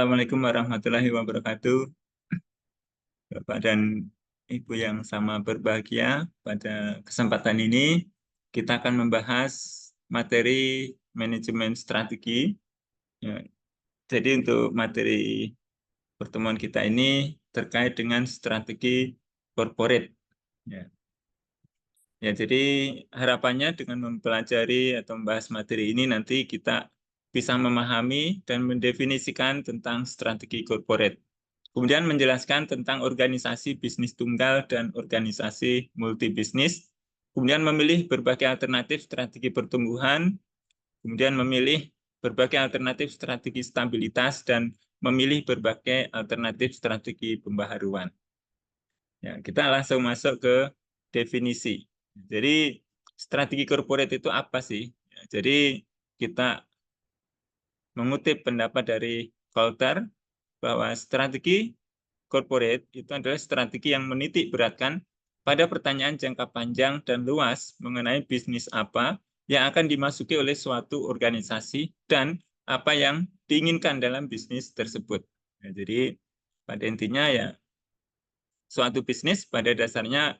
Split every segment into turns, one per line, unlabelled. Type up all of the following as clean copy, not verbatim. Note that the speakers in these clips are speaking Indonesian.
Assalamualaikum warahmatullahi wabarakatuh. Bapak dan Ibu yang sama berbahagia, pada kesempatan ini kita akan membahas materi manajemen strategi. Ya, jadi untuk materi pertemuan kita ini terkait dengan strategi corporate. Ya. Ya, jadi harapannya dengan mempelajari atau membahas materi ini nanti kita bisa memahami dan mendefinisikan tentang strategi corporate. Kemudian menjelaskan tentang organisasi bisnis tunggal dan organisasi multibisnis. Kemudian memilih berbagai alternatif strategi pertumbuhan. Kemudian memilih berbagai alternatif strategi stabilitas dan memilih berbagai alternatif strategi pembaharuan. Ya, kita langsung masuk ke definisi. Jadi strategi corporate itu apa sih? Ya, jadi kita mengutip pendapat dari Coulter bahwa strategi corporate itu adalah strategi yang menitik beratkan pada pertanyaan jangka panjang dan luas mengenai bisnis apa yang akan dimasuki oleh suatu organisasi dan apa yang diinginkan dalam bisnis tersebut. Ya, jadi pada intinya ya suatu bisnis pada dasarnya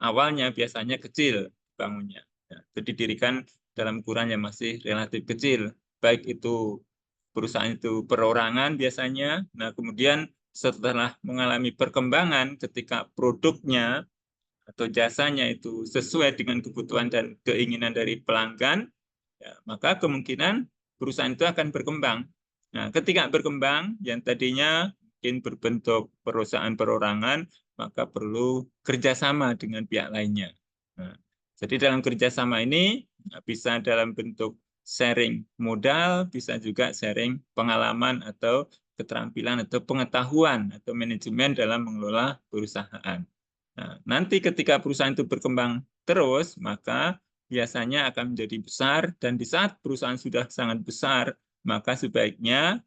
awalnya biasanya kecil bangunnya. Ya, itu didirikan dalam ukuran yang masih relatif kecil. Baik itu perusahaan itu perorangan biasanya. Nah, kemudian setelah mengalami perkembangan ketika produknya atau jasanya itu sesuai dengan kebutuhan dan keinginan dari pelanggan, ya, maka kemungkinan perusahaan itu akan berkembang. Nah, ketika berkembang, yang tadinya mungkin berbentuk perusahaan perorangan, maka perlu kerjasama dengan pihak lainnya. Nah, jadi dalam kerjasama ini bisa dalam bentuk sharing modal, bisa juga sharing pengalaman atau keterampilan atau pengetahuan atau manajemen dalam mengelola perusahaan. Nah, nanti ketika perusahaan itu berkembang terus, maka biasanya akan menjadi besar, dan di saat perusahaan sudah sangat besar, maka sebaiknya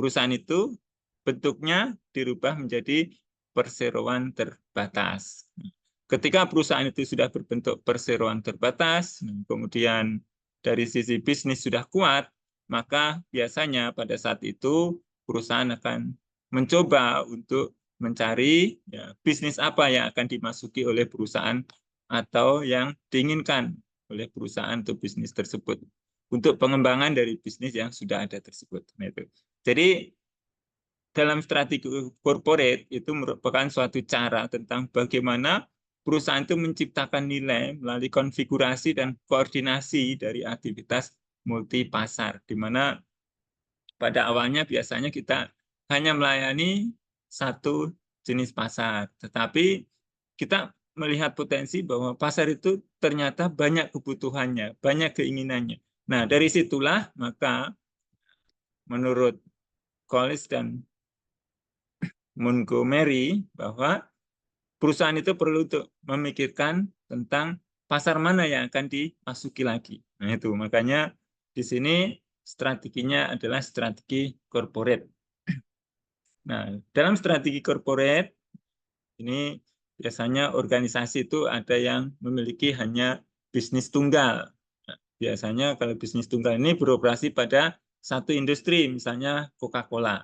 perusahaan itu bentuknya dirubah menjadi perseroan terbatas. Ketika perusahaan itu sudah berbentuk perseroan terbatas, kemudian dari sisi bisnis sudah kuat, maka biasanya pada saat itu perusahaan akan mencoba untuk mencari ya, bisnis apa yang akan dimasuki oleh perusahaan atau yang diinginkan oleh perusahaan untuk bisnis tersebut untuk pengembangan dari bisnis yang sudah ada tersebut. Jadi dalam strategi corporate itu merupakan suatu cara tentang bagaimana perusahaan itu menciptakan nilai melalui konfigurasi dan koordinasi dari aktivitas multi pasar, di mana pada awalnya biasanya kita hanya melayani satu jenis pasar, tetapi kita melihat potensi bahwa pasar itu ternyata banyak kebutuhannya, banyak keinginannya. Nah, dari situlah maka menurut Collins dan Montgomery bahwa perusahaan itu perlu untuk memikirkan tentang pasar mana yang akan dimasuki lagi. Nah, itu makanya di sini strateginya adalah strategi corporate. Nah, dalam strategi corporate ini biasanya organisasi itu ada yang memiliki hanya bisnis tunggal. Nah, biasanya kalau bisnis tunggal ini beroperasi pada satu industri, misalnya Coca-Cola.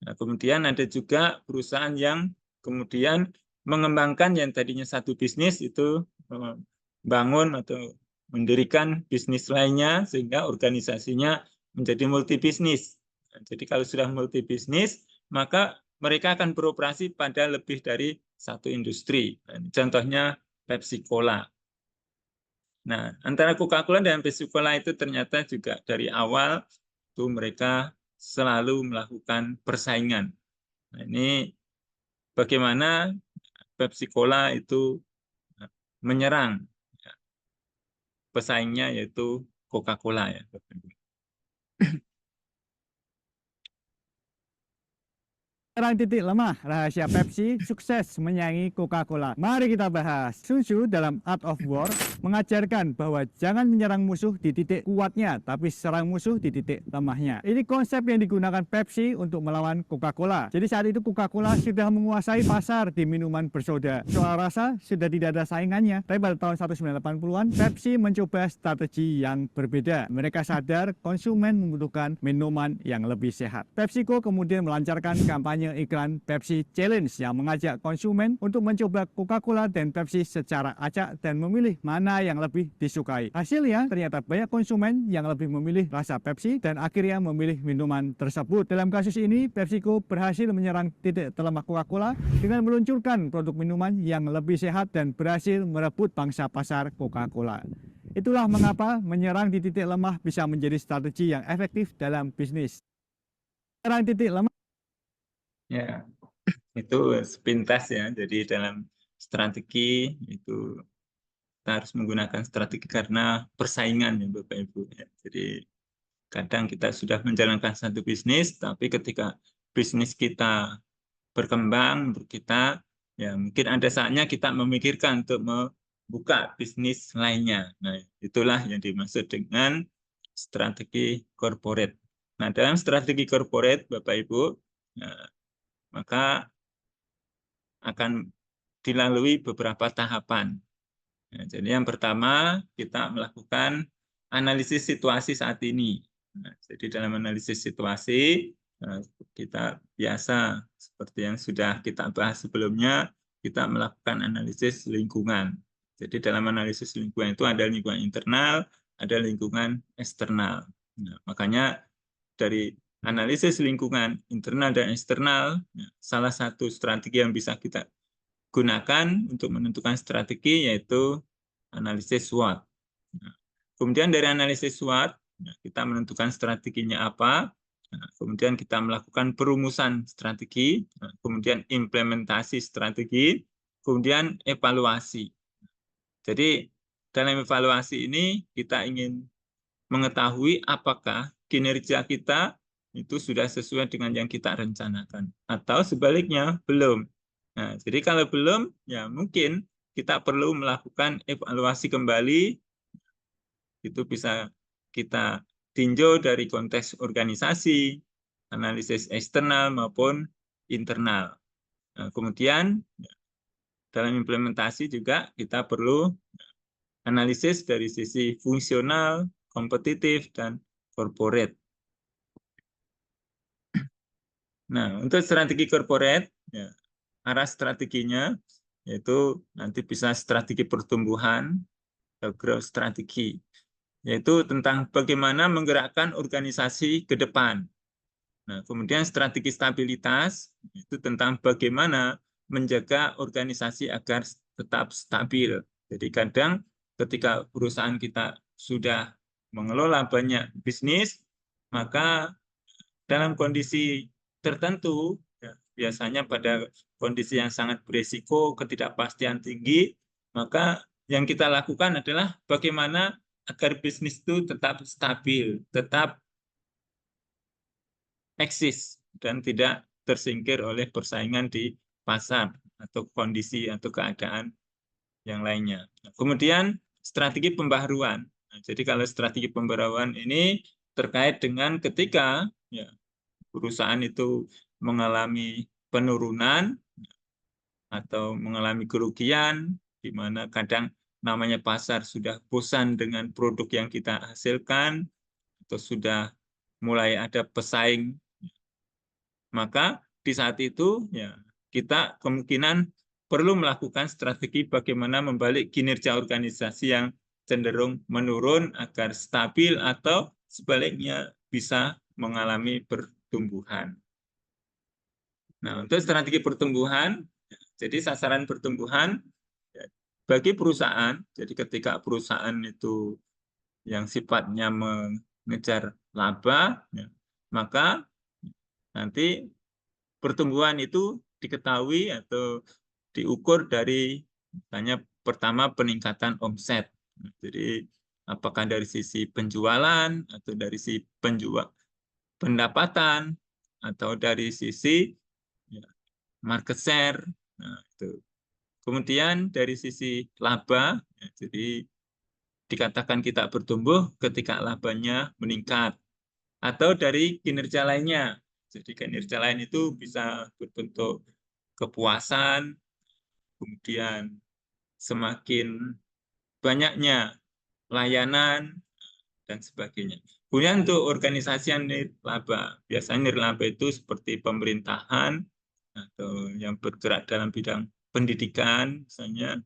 Nah, kemudian ada juga perusahaan yang kemudian mengembangkan yang tadinya satu bisnis itu membangun atau mendirikan bisnis lainnya sehingga organisasinya menjadi multibisnis. Nah, jadi kalau sudah multibisnis, maka mereka akan beroperasi pada lebih dari satu industri. Nah, contohnya Pepsi Cola. Nah, antara Coca-Cola dan Pepsi Cola itu ternyata juga dari awal itu mereka selalu melakukan persaingan. Nah, ini bagaimana Pepsi Cola itu menyerang pesaingnya yaitu Coca-Cola ya.
Perang titik lemah rahasia Pepsi sukses menyaingi Coca-Cola. Mari kita bahas. Sun Tzu dalam Art of War mengajarkan bahwa jangan menyerang musuh di titik kuatnya, tapi serang musuh di titik lemahnya. Ini konsep yang digunakan Pepsi untuk melawan Coca-Cola. Jadi saat itu Coca-Cola sudah menguasai pasar di minuman bersoda. Soal rasa sudah tidak ada saingannya. Tapi pada tahun 1980-an, Pepsi mencoba strategi yang berbeda. Mereka sadar konsumen membutuhkan minuman yang lebih sehat. PepsiCo kemudian melancarkan kampanye iklan Pepsi Challenge yang mengajak konsumen untuk mencoba Coca-Cola dan Pepsi secara acak dan memilih mana yang lebih disukai. Hasilnya ternyata banyak konsumen yang lebih memilih rasa Pepsi dan akhirnya memilih minuman tersebut. Dalam kasus ini, PepsiCo berhasil menyerang titik terlemah Coca-Cola dengan meluncurkan produk minuman yang lebih sehat dan berhasil merebut pangsa pasar Coca-Cola. Itulah mengapa menyerang di titik lemah bisa menjadi strategi yang efektif dalam bisnis. Menyerang titik lemah.
Ya, itu sepintas ya. Jadi dalam strategi itu kita harus menggunakan strategi karena persaingan ya Bapak Ibu. Ya. Jadi kadang kita sudah menjalankan satu bisnis, tapi ketika bisnis kita berkembang untuk kita, ya mungkin ada saatnya kita memikirkan untuk membuka bisnis lainnya. Nah, itulah yang dimaksud dengan strategi corporate. Nah, dalam strategi corporate, Bapak Ibu, nah, maka akan dilalui beberapa tahapan. Nah, jadi yang pertama, kita melakukan analisis situasi saat ini. Nah, jadi dalam analisis situasi, kita biasa seperti yang sudah kita bahas sebelumnya, kita melakukan analisis lingkungan. Jadi dalam analisis lingkungan itu ada lingkungan internal, ada lingkungan eksternal. Nah, makanya dari analisis lingkungan internal dan eksternal, salah satu strategi yang bisa kita gunakan untuk menentukan strategi yaitu analisis SWOT. Nah, kemudian dari analisis SWOT, kita menentukan strateginya apa, kemudian kita melakukan perumusan strategi, kemudian implementasi strategi, kemudian evaluasi. Jadi dalam evaluasi ini kita ingin mengetahui apakah kinerja kita itu sudah sesuai dengan yang kita rencanakan atau sebaliknya belum. Nah, jadi kalau belum, ya mungkin kita perlu melakukan evaluasi kembali. Itu bisa kita tinjau dari konteks organisasi, analisis eksternal maupun internal. Nah, kemudian dalam implementasi juga kita perlu analisis dari sisi fungsional, kompetitif, dan corporate. Nah, untuk strategi corporate, ya, arah strateginya yaitu nanti bisa strategi pertumbuhan, growth strategi, yaitu tentang bagaimana menggerakkan organisasi ke depan. Nah, kemudian strategi stabilitas itu tentang bagaimana menjaga organisasi agar tetap stabil. Jadi kadang ketika perusahaan kita sudah mengelola banyak bisnis, maka dalam kondisi tertentu, ya, biasanya pada kondisi yang sangat berisiko, ketidakpastian tinggi, maka yang kita lakukan adalah bagaimana agar bisnis itu tetap stabil, tetap eksis, dan tidak tersingkir oleh persaingan di pasar atau kondisi atau keadaan yang lainnya. Kemudian strategi pembaharuan. Nah, jadi kalau strategi pembaharuan ini terkait dengan ketika ya, perusahaan itu mengalami penurunan atau mengalami kerugian, di mana kadang namanya pasar sudah bosan dengan produk yang kita hasilkan, atau sudah mulai ada pesaing, maka di saat itu ya kita kemungkinan perlu melakukan strategi bagaimana membalik kinerja organisasi yang cenderung menurun agar stabil atau sebaliknya bisa mengalami pertumbuhan. Nah, untuk strategi pertumbuhan, jadi sasaran pertumbuhan bagi perusahaan, jadi ketika perusahaan itu yang sifatnya mengejar laba, ya, maka nanti pertumbuhan itu diketahui atau diukur dari misalnya pertama peningkatan omset. Jadi apakah dari sisi penjualan atau dari sisi pendapatan atau dari sisi market share. Nah, itu. Kemudian dari sisi laba, ya, jadi dikatakan kita bertumbuh ketika labanya meningkat. Atau dari kinerja lainnya. Jadi kinerja lain itu bisa berbentuk kepuasan, kemudian semakin banyaknya layanan, dan sebagainya. Kemudian untuk organisasi yang nirlaba, biasanya nirlaba itu seperti pemerintahan atau yang bergerak dalam bidang pendidikan, misalnya,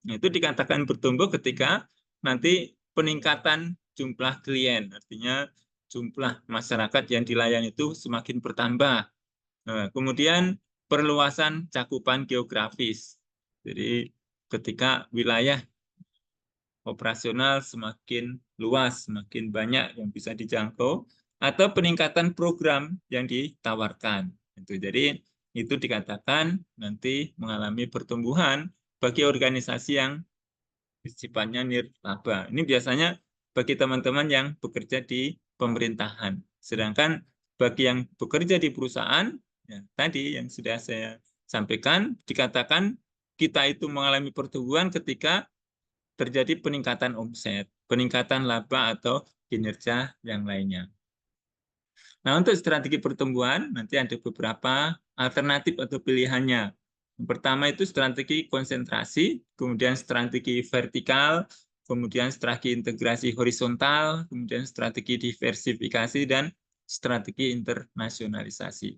nah, itu dikatakan bertumbuh ketika nanti peningkatan jumlah klien, artinya jumlah masyarakat yang dilayani itu semakin bertambah. Nah, kemudian perluasan cakupan geografis. Jadi ketika wilayah operasional semakin luas, semakin banyak yang bisa dijangkau, atau peningkatan program yang ditawarkan. Jadi itu dikatakan nanti mengalami pertumbuhan bagi organisasi yang sifatnya nirlaba. Ini biasanya bagi teman-teman yang bekerja di pemerintahan. Sedangkan bagi yang bekerja di perusahaan, ya, tadi yang sudah saya sampaikan, dikatakan kita itu mengalami pertumbuhan ketika terjadi peningkatan omset, peningkatan laba atau kinerja yang lainnya. Nah, untuk strategi pertumbuhan nanti ada beberapa alternatif atau pilihannya. Yang pertama itu strategi konsentrasi, kemudian strategi vertikal, kemudian strategi integrasi horizontal, kemudian strategi diversifikasi, dan strategi internasionalisasi.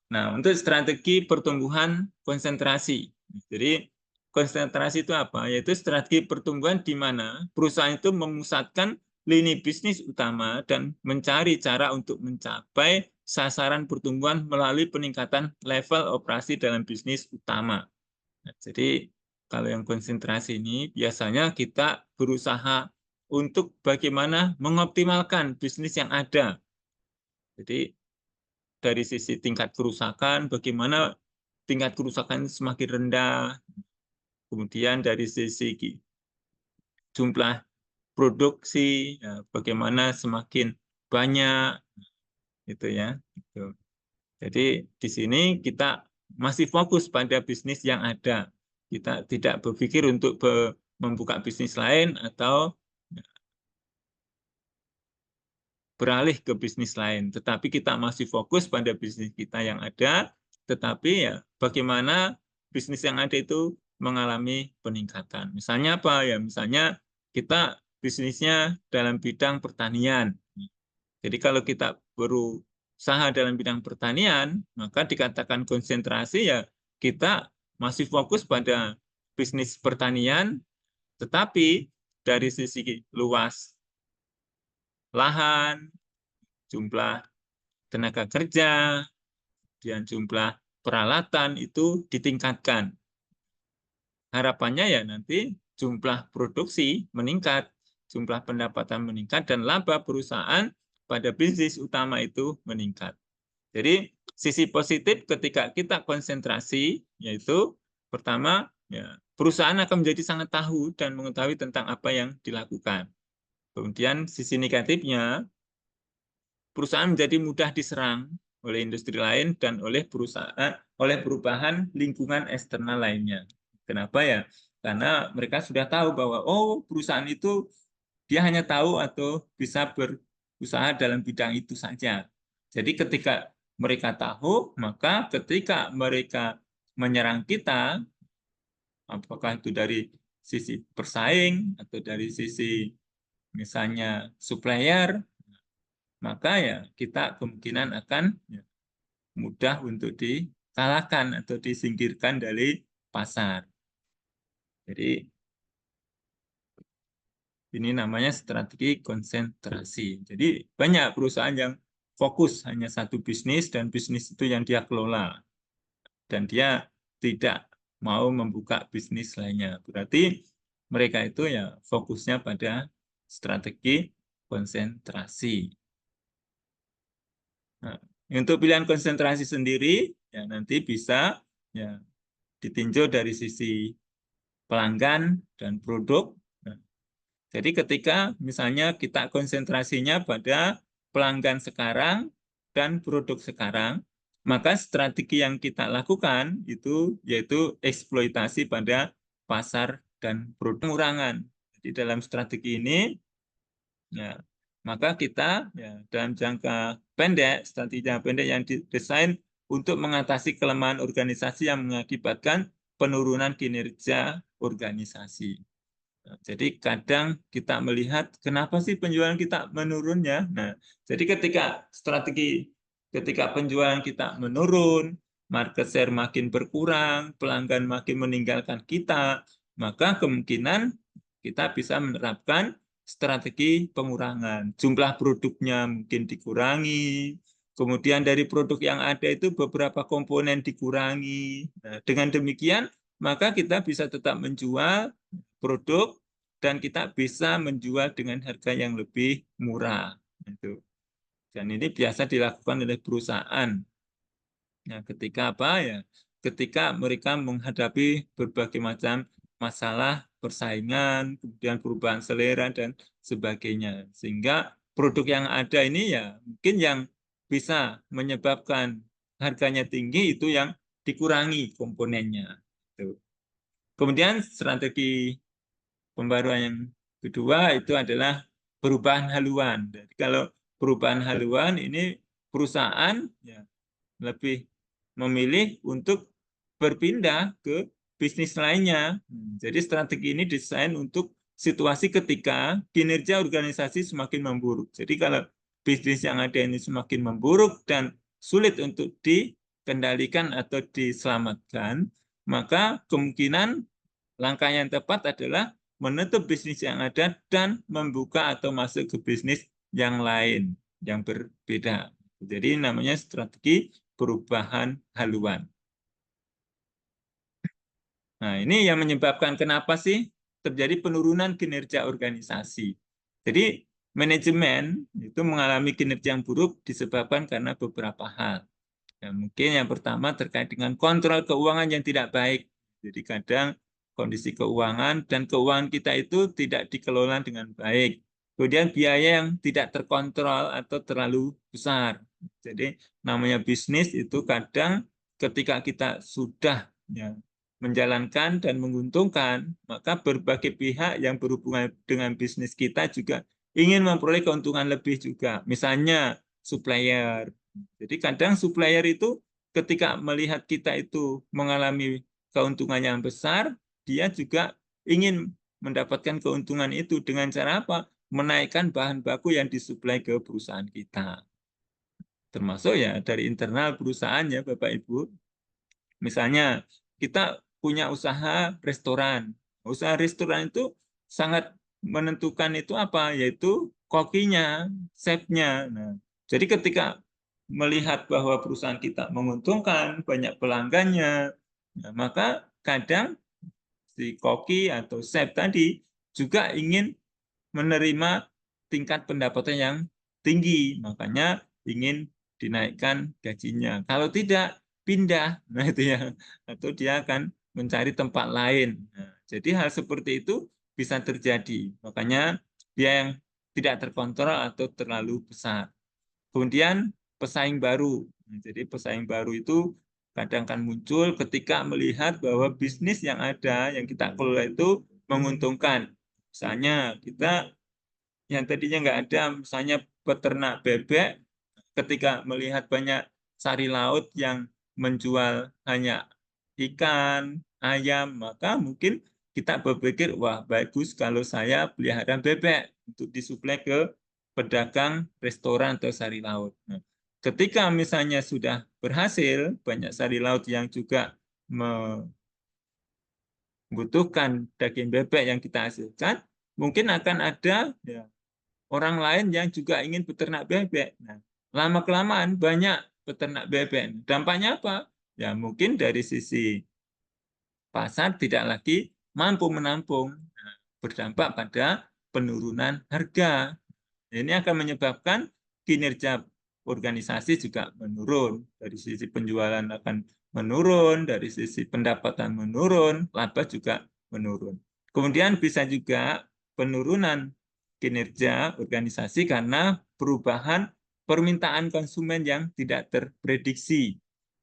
Nah, untuk strategi pertumbuhan konsentrasi. Jadi, konsentrasi itu apa? Yaitu strategi pertumbuhan di mana perusahaan itu memusatkan lini bisnis utama dan mencari cara untuk mencapai sasaran pertumbuhan melalui peningkatan level operasi dalam bisnis utama. Nah, jadi, kalau yang konsentrasi ini biasanya kita berusaha untuk bagaimana mengoptimalkan bisnis yang ada. Jadi, dari sisi tingkat kerusakan, bagaimana tingkat kerusakan semakin rendah, kemudian dari sisi jumlah produksi, ya, bagaimana semakin banyak, gitu ya. Gitu. Jadi di sini kita masih fokus pada bisnis yang ada. Kita tidak berpikir untuk membuka bisnis lain atau beralih ke bisnis lain, tetapi kita masih fokus pada bisnis kita yang ada, tetapi ya bagaimana bisnis yang ada itu mengalami peningkatan. Misalnya apa ya? Misalnya kita bisnisnya dalam bidang pertanian. Jadi kalau kita berusaha dalam bidang pertanian, maka dikatakan konsentrasi ya kita masih fokus pada bisnis pertanian, tetapi dari sisi luas lahan, jumlah tenaga kerja, dan jumlah peralatan itu ditingkatkan. Harapannya ya nanti jumlah produksi meningkat, jumlah pendapatan meningkat, dan laba perusahaan pada bisnis utama itu meningkat. Jadi sisi positif ketika kita konsentrasi, yaitu pertama, ya, perusahaan akan menjadi sangat tahu dan mengetahui tentang apa yang dilakukan. Kemudian sisi negatifnya, perusahaan menjadi mudah diserang oleh industri lain dan oleh perubahan lingkungan eksternal lainnya. Kenapa ya? Karena mereka sudah tahu bahwa perusahaan itu dia hanya tahu atau bisa berusaha dalam bidang itu saja. Jadi ketika mereka tahu, maka ketika mereka menyerang kita, apakah itu dari sisi persaing atau dari sisi misalnya supplier, maka ya kita kemungkinan akan mudah untuk dikalahkan atau disingkirkan dari pasar. Jadi ini namanya strategi konsentrasi. Jadi banyak perusahaan yang fokus hanya satu bisnis dan bisnis itu yang dia kelola. Dan dia tidak mau membuka bisnis lainnya. Berarti mereka itu ya fokusnya pada strategi konsentrasi. Nah, untuk pilihan konsentrasi sendiri, ya nanti bisa ya ditinjau dari sisi pelanggan dan produk. Nah, jadi ketika misalnya kita konsentrasinya pada pelanggan sekarang dan produk sekarang, Maka strategi yang kita lakukan itu yaitu eksploitasi pada pasar dan produk pengurangan. Jadi dalam strategi ini, ya, maka kita ya, dalam jangka pendek, strategi jangka pendek yang didesain untuk mengatasi kelemahan organisasi yang mengakibatkan penurunan kinerja organisasi. Nah, jadi kadang kita melihat kenapa sih penjualan kita menurun ya. Nah, jadi ketika penjualan kita menurun, market share makin berkurang, pelanggan makin meninggalkan kita, maka kemungkinan kita bisa menerapkan strategi pengurangan. Jumlah produknya mungkin dikurangi, kemudian dari produk yang ada itu beberapa komponen dikurangi. Nah, dengan demikian, maka kita bisa tetap menjual produk dan kita bisa menjual dengan harga yang lebih murah. Dan ini biasa dilakukan oleh perusahaan. Nah, ketika apa ya? Ketika mereka menghadapi berbagai macam masalah persaingan, kemudian perubahan selera dan sebagainya. Sehingga produk yang ada ini ya mungkin yang bisa menyebabkan harganya tinggi itu yang dikurangi komponennya. Kemudian strategi pembaruan yang kedua itu adalah perubahan haluan. Jadi kalau perubahan haluan ini perusahaan ya, lebih memilih untuk berpindah ke bisnis lainnya. Jadi strategi ini desain untuk situasi ketika kinerja organisasi semakin memburuk. Jadi kalau bisnis yang ada ini semakin memburuk dan sulit untuk dikendalikan atau diselamatkan, maka kemungkinan langkah yang tepat adalah menutup bisnis yang ada dan membuka atau masuk ke bisnis yang lain, yang berbeda. Jadi namanya strategi perubahan haluan. Nah, ini yang menyebabkan kenapa sih terjadi penurunan kinerja organisasi. Jadi manajemen itu mengalami kinerja yang buruk disebabkan karena beberapa hal. Ya, mungkin yang pertama terkait dengan kontrol keuangan yang tidak baik. Jadi kadang kondisi keuangan dan keuangan kita itu tidak dikelola dengan baik. Kemudian biaya yang tidak terkontrol atau terlalu besar. Jadi namanya bisnis itu kadang ketika kita sudah ya, menjalankan dan menguntungkan, maka berbagai pihak yang berhubungan dengan bisnis kita juga ingin memperoleh keuntungan lebih juga. Misalnya supplier. Jadi kadang supplier itu ketika melihat kita itu mengalami keuntungan yang besar, dia juga ingin mendapatkan keuntungan itu dengan cara apa? Menaikkan bahan baku yang disuplai ke perusahaan kita. Termasuk ya dari internal perusahaan ya Bapak Ibu. Misalnya kita punya usaha restoran. Usaha restoran itu sangat menentukan itu apa? Yaitu kokinya, chefnya. Nah, jadi ketika melihat bahwa perusahaan kita menguntungkan, banyak pelanggannya, nah, maka kadang si koki atau chef tadi juga ingin menerima tingkat pendapatan yang tinggi, makanya ingin dinaikkan gajinya. Kalau tidak, pindah, nah itu ya, atau dia akan mencari tempat lain. Nah, jadi hal seperti itu bisa terjadi, makanya dia yang tidak terkontrol atau terlalu besar. Kemudian pesaing baru. Nah, jadi pesaing baru itu kadang kan muncul ketika melihat bahwa bisnis yang ada, yang kita kelola itu menguntungkan. Misalnya kita yang tadinya nggak ada, misalnya peternak bebek, ketika melihat banyak sari laut yang menjual hanya ikan, ayam, maka mungkin kita berpikir, wah bagus kalau saya pelihara bebek untuk disuplai ke pedagang restoran atau sari laut. Nah, ketika misalnya sudah berhasil, banyak sari laut yang juga membutuhkan daging bebek yang kita hasilkan, mungkin akan ada ya, orang lain yang juga ingin beternak bebek. Nah, lama-kelamaan banyak peternak bebek. Dampaknya apa? Ya mungkin dari sisi pasar tidak lagi mampu menampung. Nah, berdampak pada penurunan harga. Ini akan menyebabkan kinerja organisasi juga menurun. Dari sisi penjualan akan menurun, dari sisi pendapatan menurun, laba juga menurun. Kemudian bisa juga penurunan kinerja organisasi karena perubahan permintaan konsumen yang tidak terprediksi.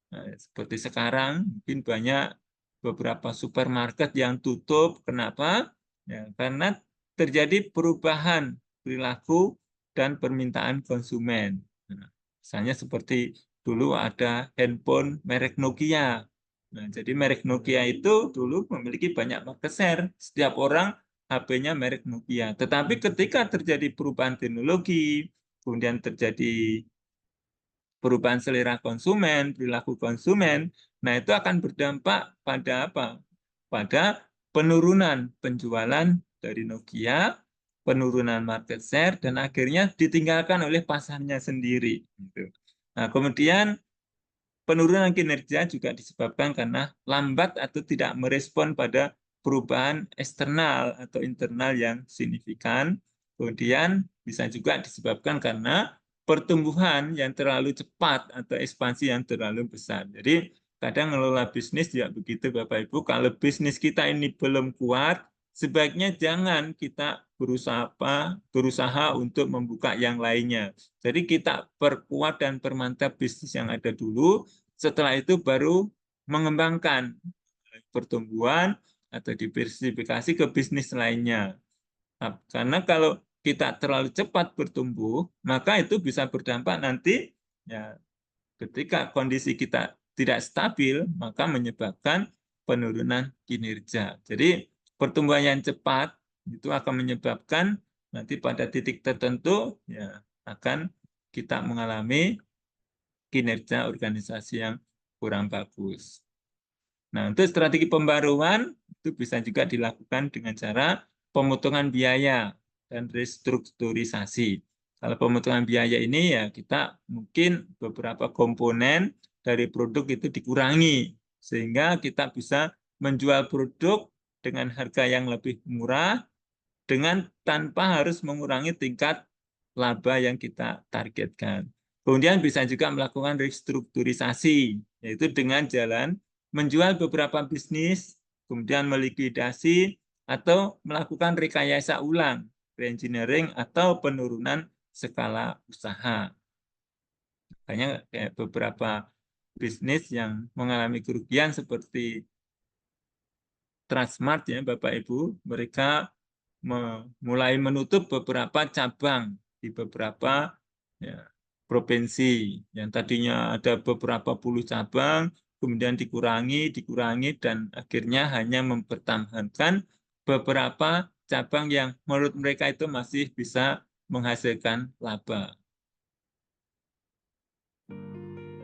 Nah, seperti sekarang mungkin banyak beberapa supermarket yang tutup. Kenapa? Ya, karena terjadi perubahan perilaku dan permintaan konsumen. Nah, misalnya seperti dulu ada handphone merek Nokia. Nah, jadi merek Nokia itu dulu memiliki banyak market share. Setiap orang HP-nya merek Nokia. Tetapi ketika terjadi perubahan teknologi, kemudian terjadi perubahan selera konsumen, perilaku konsumen, nah itu akan berdampak pada apa? Pada penurunan penjualan dari Nokia, penurunan market share, dan akhirnya ditinggalkan oleh pasarnya sendiri. Gitu. Nah, kemudian penurunan kinerja juga disebabkan karena lambat atau tidak merespon pada perubahan eksternal atau internal yang signifikan. Kemudian bisa juga disebabkan karena pertumbuhan yang terlalu cepat atau ekspansi yang terlalu besar. Jadi kadang ngelola bisnis juga begitu Bapak Ibu. Kalau bisnis kita ini belum kuat, sebaiknya jangan kita berusaha untuk membuka yang lainnya. Jadi kita perkuat dan permantap bisnis yang ada dulu, setelah itu baru mengembangkan pertumbuhan atau diversifikasi ke bisnis lainnya. Nah, karena kalau kita terlalu cepat bertumbuh, maka itu bisa berdampak nanti ya ketika kondisi kita tidak stabil, maka menyebabkan penurunan kinerja. Jadi pertumbuhan yang cepat itu akan menyebabkan nanti pada titik tertentu ya akan kita mengalami kinerja organisasi yang kurang bagus. Nah, untuk strategi pembaruan itu bisa juga dilakukan dengan cara pemotongan biaya dan restrukturisasi. Kalau pemotongan biaya ini ya kita mungkin beberapa komponen dari produk itu dikurangi sehingga kita bisa menjual produk dengan harga yang lebih murah dengan tanpa harus mengurangi tingkat laba yang kita targetkan. Kemudian bisa juga melakukan restrukturisasi, yaitu dengan jalan menjual beberapa bisnis, kemudian melikuidasi, atau melakukan rekayasa ulang, reengineering, atau penurunan skala usaha. Makanya kayak beberapa bisnis yang mengalami kerugian seperti Transmart ya Bapak Ibu, mereka mulai menutup beberapa cabang di beberapa ya, provinsi yang tadinya ada beberapa puluh cabang, kemudian dikurangi, dan akhirnya hanya mempertahankan beberapa cabang yang menurut mereka itu masih bisa menghasilkan laba.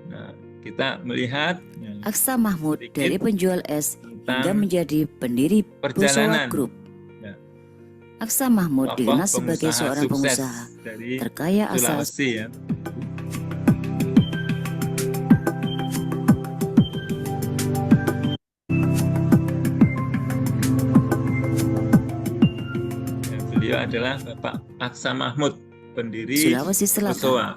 Nah, kita melihat ya,
Aksa Mahmud dari penjual es hingga
tentang
menjadi pendiri Bosowa
perjalanan
Group.
ya,
Aksa Mahmud
tokoh
dikenal sebagai
pengusaha
seorang
sukses
pengusaha
dari
terkaya asal
Sulawesi ya. Beliau adalah Bapak Aksa Mahmud, pendiri
Sulawesi Selatan.
Bosowa.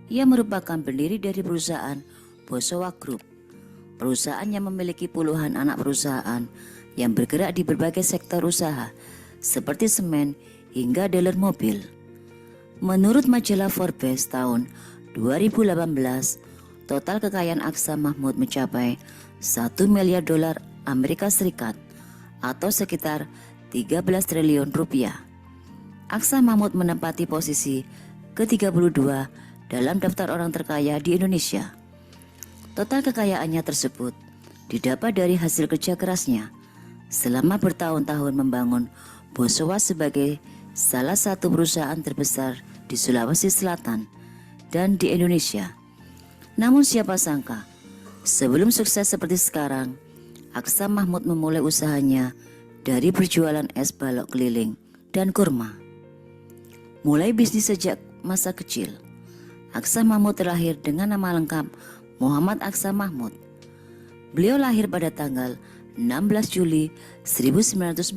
Ia merupakan pendiri dari perusahaan Bosowa Group, perusahaan yang memiliki puluhan anak perusahaan yang bergerak di berbagai sektor usaha seperti semen hingga dealer mobil. Menurut majalah Forbes tahun 2018, total kekayaan Aksa Mahmud mencapai 1 miliar dolar Amerika Serikat atau sekitar 13 triliun rupiah. Aksa Mahmud menempati posisi ke-32 dalam daftar orang terkaya di Indonesia. Total kekayaannya tersebut didapat dari hasil kerja kerasnya selama bertahun-tahun membangun Bosowa sebagai salah satu perusahaan terbesar di Sulawesi Selatan dan di Indonesia. Namun siapa sangka, sebelum sukses seperti sekarang, Aksa Mahmud memulai usahanya dari berjualan es balok keliling dan kurma. Mulai bisnis sejak masa kecil, Aksa Mahmud terlahir dengan nama lengkap Muhammad Aksa Mahmud. Beliau lahir pada tanggal 16 Juli 1945.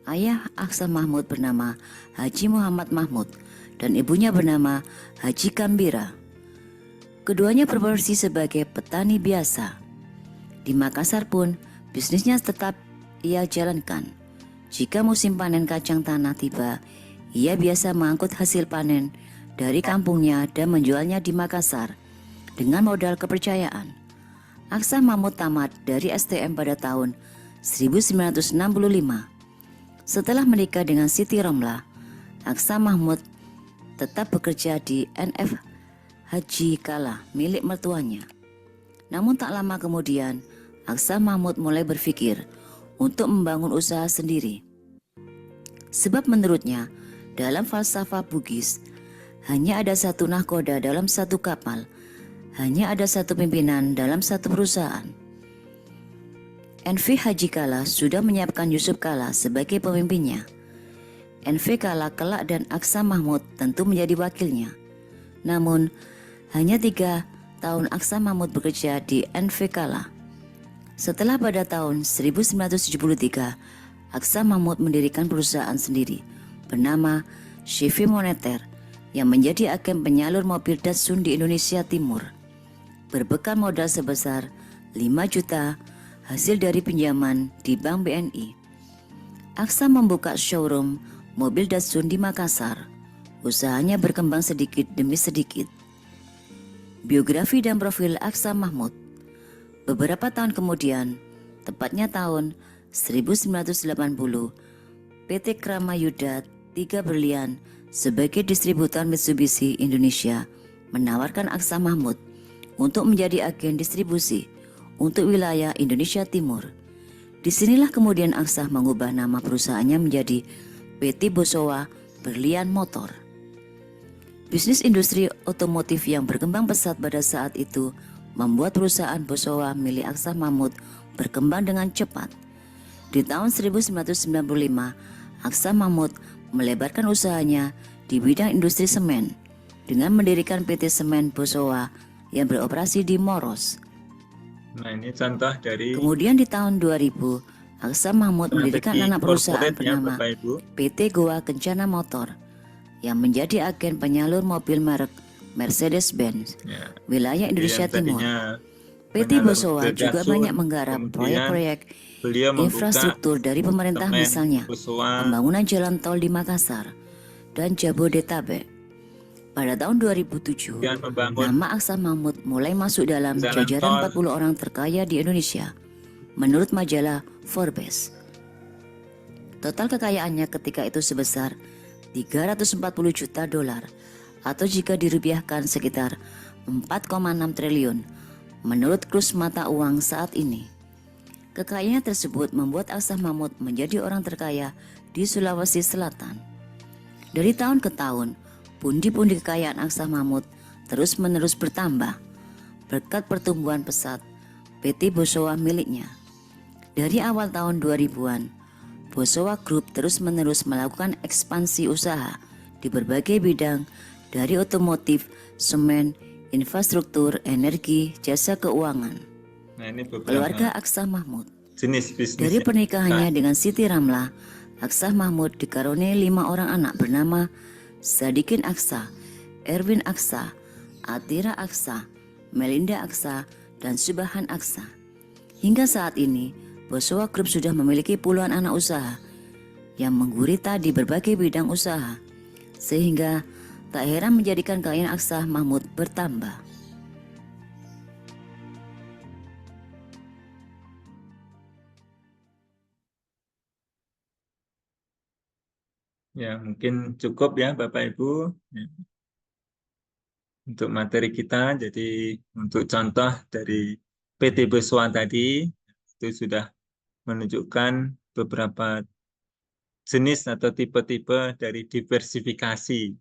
Ayah Aksa Mahmud bernama Haji Muhammad Mahmud dan ibunya bernama Haji Kambira. Keduanya berprofesi sebagai petani biasa. Di Makassar pun bisnisnya tetap ia jalankan. Jika musim panen kacang tanah tiba, ia biasa mengangkut hasil panen dari kampungnya dan menjualnya di Makassar dengan modal kepercayaan. Aksa Mahmud tamat dari STM pada tahun 1965. Setelah menikah dengan Siti Romlah, Aksa Mahmud tetap bekerja di NF Haji Kala milik mertuanya. Namun tak lama kemudian, Aksa Mahmud mulai berpikir untuk membangun usaha sendiri. Sebab menurutnya, dalam falsafah Bugis, hanya ada satu nahkoda dalam satu kapal, hanya ada satu pimpinan dalam satu perusahaan. NV Haji Kala sudah menyiapkan Yusuf Kala sebagai pemimpinnya. NV Kala kelak dan Aksa Mahmud tentu menjadi wakilnya. Namun, hanya 3 tahun Aksa Mahmud bekerja di NV Kala. Setelah pada tahun 1973, Aksa Mahmud mendirikan perusahaan sendiri bernama CV Moneter yang menjadi agen penyalur mobil Datsun di Indonesia Timur. Berbekal modal sebesar 5 juta hasil dari pinjaman di Bank BNI. Aksa membuka showroom mobil Datsun di Makassar. Usahanya berkembang sedikit demi sedikit. Biografi dan profil Aksa Mahmud. Beberapa tahun kemudian, tepatnya tahun 1980, PT Kramayuda 3 Berlian sebagai distributor Mitsubishi Indonesia menawarkan Aksa Mahmud untuk menjadi agen distribusi untuk wilayah Indonesia Timur. Disinilah kemudian Aksa mengubah nama perusahaannya menjadi PT Bosowa Berlian Motor. Bisnis industri otomotif yang berkembang pesat pada saat itu membuat perusahaan Bosowa milik Aksa Mahmud berkembang dengan cepat. Di tahun 1995, Aksa Mahmud melebarkan usahanya di bidang industri semen dengan mendirikan PT Semen Bosowa yang beroperasi di Moros.
Nah, ini contoh dari
Kemudian di tahun 2000, Aksa Mahmud mendirikan
strategi
anak perusahaan
corporate ya,
bernama
Bapak Ibu.
PT Goa Kencana Motor yang menjadi agen penyalur mobil merek Mercedes-Benz
Ya,
wilayah Indonesia
yang
Timur.
tadinya
PT
penyalur
Bosowa
mobil
juga
Datsun,
banyak menggarap
kemudian
proyek-proyek
beliau membuka
infrastruktur dari pemerintah,
Semen
misalnya
Bosowa.
pembangunan jalan tol di Makassar dan Jabodetabek. Pada tahun 2007,
Kemudian membangun
nama Aksa Mahmud mulai masuk dalam
jalan
jajaran
tol.
40 orang terkaya di Indonesia menurut majalah Forbes. Total kekayaannya ketika itu sebesar 340 juta dolar atau jika dirupiahkan sekitar 4,6 triliun menurut kurs mata uang saat ini. Kekayaannya tersebut membuat Aksa Mahmud menjadi orang terkaya di Sulawesi Selatan. Dari tahun ke tahun, pundi-pundi kekayaan Aksa Mahmud terus-menerus bertambah berkat pertumbuhan pesat PT Bosowa miliknya. Dari awal tahun 2000-an, Bosowa Group terus-menerus melakukan ekspansi usaha di berbagai bidang dari otomotif, semen, infrastruktur, energi, jasa keuangan.
Nah, ini
Keluarga
beberapa
Aksa Mahmud.
jenis bisnis
Dari
yang
pernikahannya
kita-
dengan Siti Ramlah, Aksa Mahmud dikaruniai 5 orang anak bernama Sadikin Aksa, Erwin Aksa, Atira Aksa, Melinda Aksa, dan Subahan Aksa. Hingga saat ini, Bosowa Group sudah memiliki puluhan anak usaha yang menggurita di berbagai bidang usaha, sehingga tak heran menjadikan kekayaan Aksa Mahmud bertambah.
Ya, mungkin cukup ya Bapak Ibu ya, untuk materi kita. Jadi untuk contoh dari PT Bosowa tadi itu sudah menunjukkan beberapa jenis atau tipe-tipe dari diversifikasi.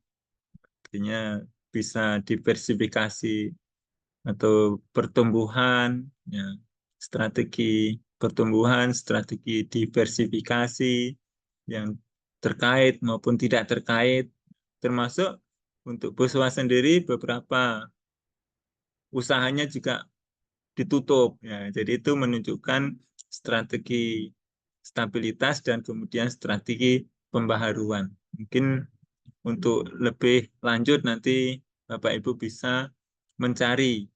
Artinya bisa diversifikasi atau pertumbuhan, ya, strategi pertumbuhan, strategi diversifikasi yang terkait maupun tidak terkait, termasuk untuk Bosowa sendiri beberapa usahanya juga ditutup. Ya, jadi itu menunjukkan strategi stabilitas dan kemudian strategi pembaharuan. Mungkin untuk lebih lanjut nanti Bapak Ibu bisa mencari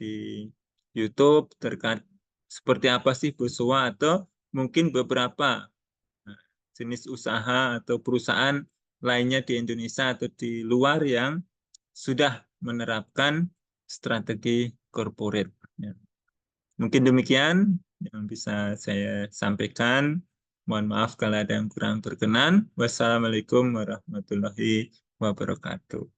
di YouTube terkait seperti apa sih Bosowa atau mungkin beberapa jenis usaha atau perusahaan lainnya di Indonesia atau di luar yang sudah menerapkan strategi corporate. Ya. Mungkin demikian yang bisa saya sampaikan. Mohon maaf kalau ada yang kurang berkenan. Wassalamualaikum warahmatullahi wabarakatuh.